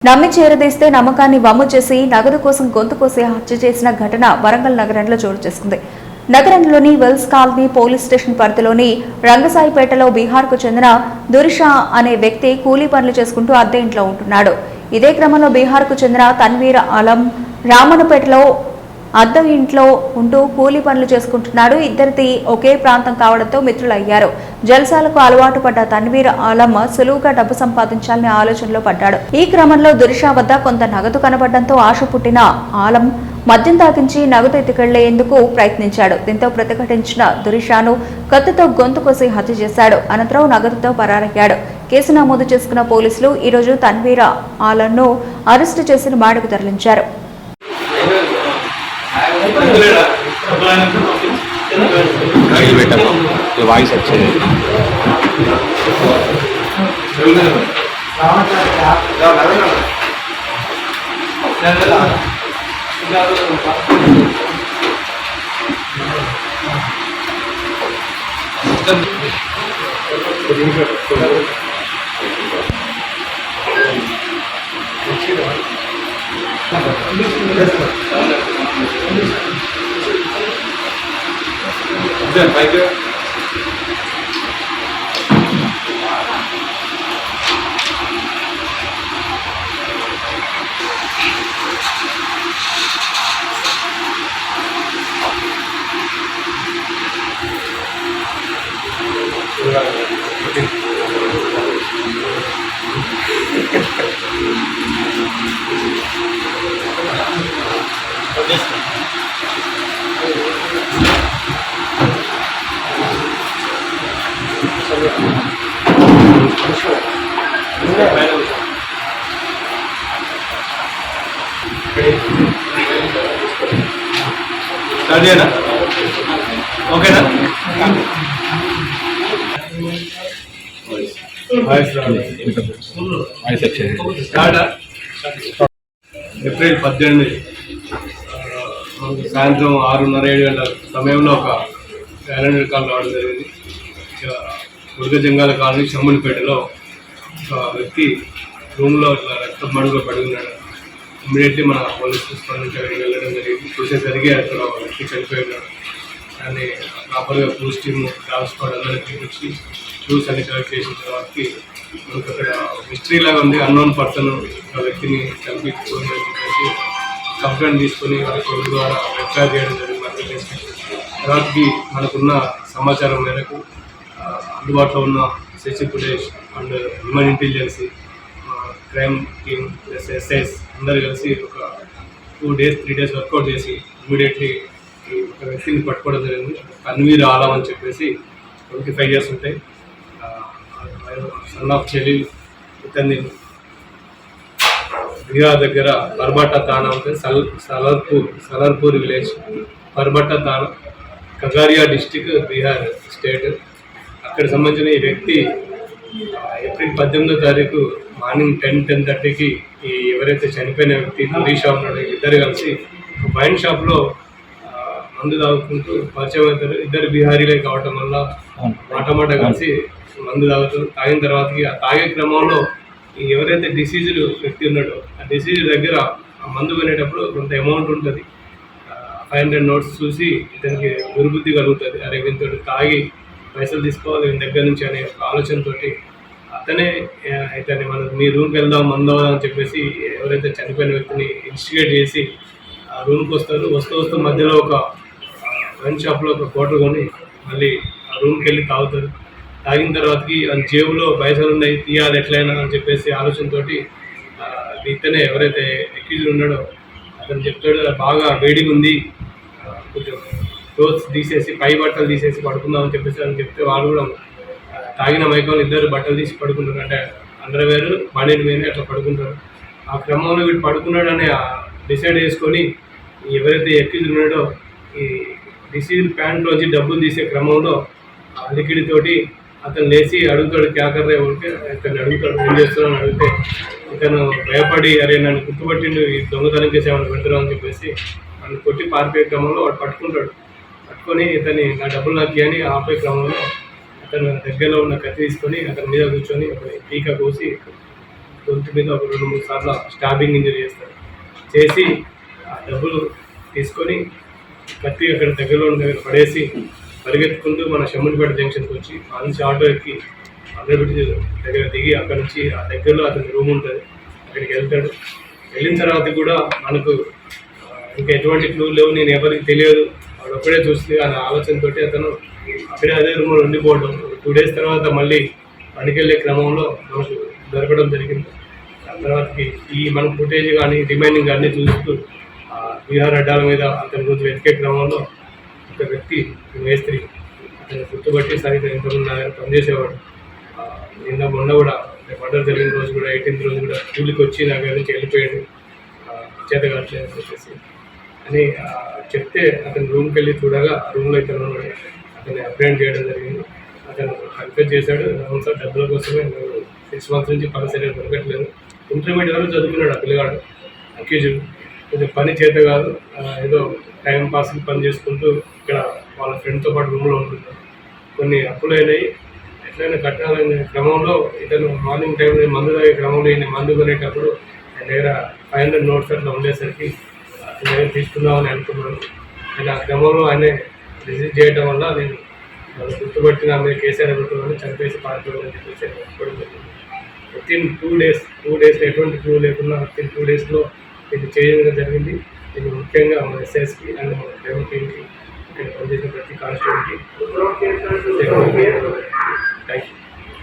నమ్మి చేరదీస్తే నమ్మకాన్ని వమ్ము చేసి నగదు కోసం గొంతు కోసి హత్య చేసిన ఘటన వరంగల్ నగరంలో చోటు చేసుకుంది. నగరంలోని వెల్స్ కాలనీ పోలీస్ స్టేషన్ పరిధిలోని రంగసాయిపేటలో బీహార్కు చెందిన దురిషా అనే వ్యక్తి కూలీ పనులు చేసుకుంటూ అద్దె ఇంట్లో ఉంటున్నాడు. ఇదే క్రమంలో బీహార్కు చెందిన తన్వీర్ ఆలం రామన్నపేటలో అద్దె ఇంట్లో ఉంటూ కూలీ పనులు చేసుకుంటున్నాడు. ఇద్దరిది ఒకే ప్రాంతం కావడంతో మిత్రులయ్యారు. జల్సాలకు అలవాటు పడ్డ తన్వీర్ ఆలం సులువుగా డబ్బు సంపాదించాలనే ఆలోచనలో పడ్డాడు. ఈ క్రమంలో దురిషా వద్ద కొంత నగదు కనబడడంతో ఆశ పుట్టిన ఆలం మద్యం తాగించి నగదు ఎత్తుకెళ్లేందుకు ప్రయత్నించాడు. దీంతో ప్రతిఘటించిన దురిషాను కత్తితో గొంతు కోసి హత్య చేశాడు. అనంతరం నగదుతో పరారయ్యాడు. కేసు నమోదు చేసుకున్న పోలీసులు ఈరోజు తన్వీర్ ఆలంను అరెస్టు చేసి రిమాండ్కు తరలించారు. वाइस अच्छे రెడీనా? ఓకేనా? ఏప్రిల్ 18 సాయంత్రం 6:30-7 గంటల సమయంలో ఒక క్యాలెండర్ కాల్ రావడం జరిగింది. దుర్గజంగాల కాలనీ షమ్మునిపేటలో ఒక వ్యక్తి రూమ్లో ఇట్లా రక్తం మడుగులో పడి ఉన్నాడు. ఇమ్మీడియట్లీ మన పోలీస్ స్పందించడానికి వెళ్ళడం జరిగింది. చూసేసరికి అక్కడ వ్యక్తి చనిపోయి ఉన్నాడు. దాన్ని ప్రాపర్గా పోలీస్ టీమ్ డాగ్ స్క్వాడ్ అందరికీ వచ్చి క్లూస్ అన్ని కలెక్ట్ చేసిన తర్వాతకి మనకు అక్కడ హిస్టరీ లాగా ఉంది. అన్నోన్ పర్సన్ ఆ వ్యక్తిని చంపించుకొని చెప్పేసి కంప్లైంట్ తీసుకొని వాళ్ళ కోర్టు ద్వారా ఎఫ్ఐఆర్ చేయడం జరిగింది. తర్వాతకి మనకున్న సమాచారం మేరకు అందుబాటులో ఉన్న CC footage and human intelligence crime team SIs అందరు కలిసి ఒక 2 days 3 days వర్కౌట్ చేసి ఇమీడియట్లీ ఒక వ్యక్తిని పట్టుకోవడం జరిగింది. తన్వీర్ ఆలం అని చెప్పేసి 25 years ఉంటాయి. Son of Chelil. ఇతన్ని బీహార్ దగ్గర పర్బట్టా తానా ఉంటుంది. Salarpur village Parbatta thana, Khagaria district, Bihar state. అక్కడ సంబంధించిన ఈ వ్యక్తి ఏప్రిల్ 18వ తారీఖు మార్నింగ్ 10-10:30కి ఈ ఎవరైతే చనిపోయిన వ్యక్తి దురిషా ఉన్నాడో ఇద్దరు కలిసి వైన్ షాప్లో మందు తాగుకుంటూ పరిచయం అవుతారు. ఇద్దరు బీహారీలే కావటం వల్ల మాట కలిసి మందు తాగుతారు. తాగిన తర్వాతకి ఆ తాగే క్రమంలో ఎవరైతే డిసీజ్డ్ వ్యక్తి ఉన్నాడో ఆ డిసీజ్డ్ దగ్గర ఆ మందు కొనేటప్పుడు కొంత అమౌంట్ ఉంటుంది. 500 notes చూసి ఇతనికి దుర్బుద్ధి కలుగుతుంది. అరే వీంతో తాగి పైసలు తీసుకోవాలి వీని దగ్గర నుంచి అనే ఒక ఆలోచనతో అతనే ఇతన్ని మనం మీ రూమ్కి వెళ్దాం మందు అని చెప్పేసి ఎవరైతే చనిపోయిన వ్యక్తిని ఇన్స్టిగేట్ చేసి ఆ రూమ్కి వస్తూ మధ్యలో ఒక వైన్ షాప్లో ఒక క్వార్టర్ కొని మళ్ళీ ఆ రూమ్కి వెళ్ళి తాగుతారు. తాగిన తర్వాతకి ఆయన జేబులో పైసలు ఉన్నాయి తీయాలి ఎట్లయినా అని చెప్పేసి ఆలోచనతో ఇతనే ఎవరైతే ఎక్కిజుడు ఉన్నాడో అతను చెప్తాడు బాగా వేడిగా ఉంది, కొంచెం క్లోత్స్ తీసేసి పై బట్టలు తీసేసి పడుకుందామని చెప్పేసి అని చెప్తే వాళ్ళు కూడా తాగిన మైకంలో ఇద్దరు బట్టలు తీసి పడుకుంటారు. అంటే అండర్వేర్ బాడీని మీద అట్లా పడుకుంటారు. ఆ క్రమంలో వీడు పడుకున్నాడని డిసైడ్ చేసుకొని ఎవరైతే ఎక్కిజుడు ఉన్నాడో ఈ డిసీజ్ ప్యాంట్లోంచి డబ్బులు తీసే క్రమంలో లిక్విడ్ తోటి అతను లేచి అడుగుతాడు క్యాకర్రే ఉంటే ఇతను అడుగుతాడు ఏం చేస్తున్నాను అడిగితే ఇతను భయపడి అరే నన్ను గుర్తుపట్టిండు ఈ దొంగతనం చేసి ఏమైనా పెడతారు అని చెప్పేసి నన్ను కొట్టి పారిపోయే క్రమంలో వాడు పట్టుకుంటాడు. పట్టుకొని ఇతని నా డబ్బులు నాకు అని ఆపే క్రమంలో అతను దగ్గరలో ఉన్న కత్తి తీసుకొని అతని మీద కూర్చొని పీక కోసి గొంతు మీద ఒక 2-3 సార్లు స్టాబింగ్ ఇంజరీ చేస్తారు. చేసి ఆ డబ్బులు తీసుకొని కత్తి అక్కడ దగ్గరలో ఉన్న దగ్గర పడేసి పరిగెత్తుకుంటూ మన షమ్మునిపేట జంక్షన్కి వచ్చి ఆ నుంచి ఆటో ఎక్కి అగ్రబిడ్జి దగ్గర దిగి అక్కడ నుంచి ఆ దగ్గరలో అతని రూమ్ ఉంటుంది, అక్కడికి వెళ్తాడు. వెళ్ళిన తర్వాత కూడా మనకు ఇంకా ఎటువంటి క్లూ లేవు, నేను ఎవరికి తెలియదు, వాడు ఒక్కడే చూస్తుంది అనే ఆలోచనతో అతను అక్కడే అదే రూమ్లో ఉండిపోవడం. 2 days తర్వాత మళ్ళీ పనికెళ్ళే క్రమంలో మనకు దొరకడం జరిగింది. ఆ తర్వాతకి ఈ మన ఫుటేజ్ కానీ రిమైనింగ్ అన్నీ చూస్తూ బీహార్ అడ్డాల మీద అతని గురించి వెతికే క్రమంలో ఒక వ్యక్తి మేస్త్రి అతను గుర్తుపట్టి సరిగ్గా ఎంతమంది నా దగ్గర పనిచేసేవాడు. మొన్న కూడా మర్డర్ జరిగిన రోజు కూడా 18th రోజు కూడా కూలికి వచ్చి నా దగ్గర నుంచి వెళ్ళిపోయాడు, చేత కావట్లేదు అని చెప్పేసి అని చెప్తే అతను రూమ్కి వెళ్ళి చూడగా ఆ రూమ్లో ఇతను అతన్ని అప్రెంట్ చేయడం జరిగింది. అతను కన్ఫ్యూజ్ చేశాడు, అవును సార్ డబ్బుల కోసమే 6 months నుంచి పని సరిగ్గా దొరకట్లేదు. ఇంటర్మీడియట్ వరకు చదువుకున్నాడు ఆ పిల్లగాడు. అక్యూజ్డ్ కొంచెం పని చేత కాదు, ఏదో టైం పాస్కి పని చేసుకుంటూ ఇక్కడ వాళ్ళ ఫ్రెండ్తో పాటు రూమ్లో ఉంటున్నాడు. కొన్ని అప్పులు అయినాయి, ఎట్లయినా కట్టాలనే క్రమంలో ఇతను మార్నింగ్ టైంలో మందు తాగే క్రమంలో ఈయన మందు కొనేటప్పుడు ఆయన దగ్గర 500 notes అట్లా ఉండేసరికి అతని దగ్గర తీసుకుందామని అనుకున్నాను. నేను ఆ క్రమంలో ఆయనే రిసీవ్ చేయడం వల్ల నేను వాళ్ళు గుర్తుపట్టి నా మీద కేసీఆర్ పెట్టుకోవాలని చంపేసి పారిపోవాలని చెప్పేసి చెప్పడం జరిగింది. వితిన్ 2 days ఎటువంటి క్లూ లేకుండా వితిన్ 2 daysలో ఇది చేయడం జరిగింది. ఇది ముఖ్యంగా మన ఎస్ఎస్కి అండ్ మన డెవలప్ టీమ్కి ఇక్కడ పనిచేసిన ప్రతి కానిస్టేబుల్కి థ్యాంక్ యూ.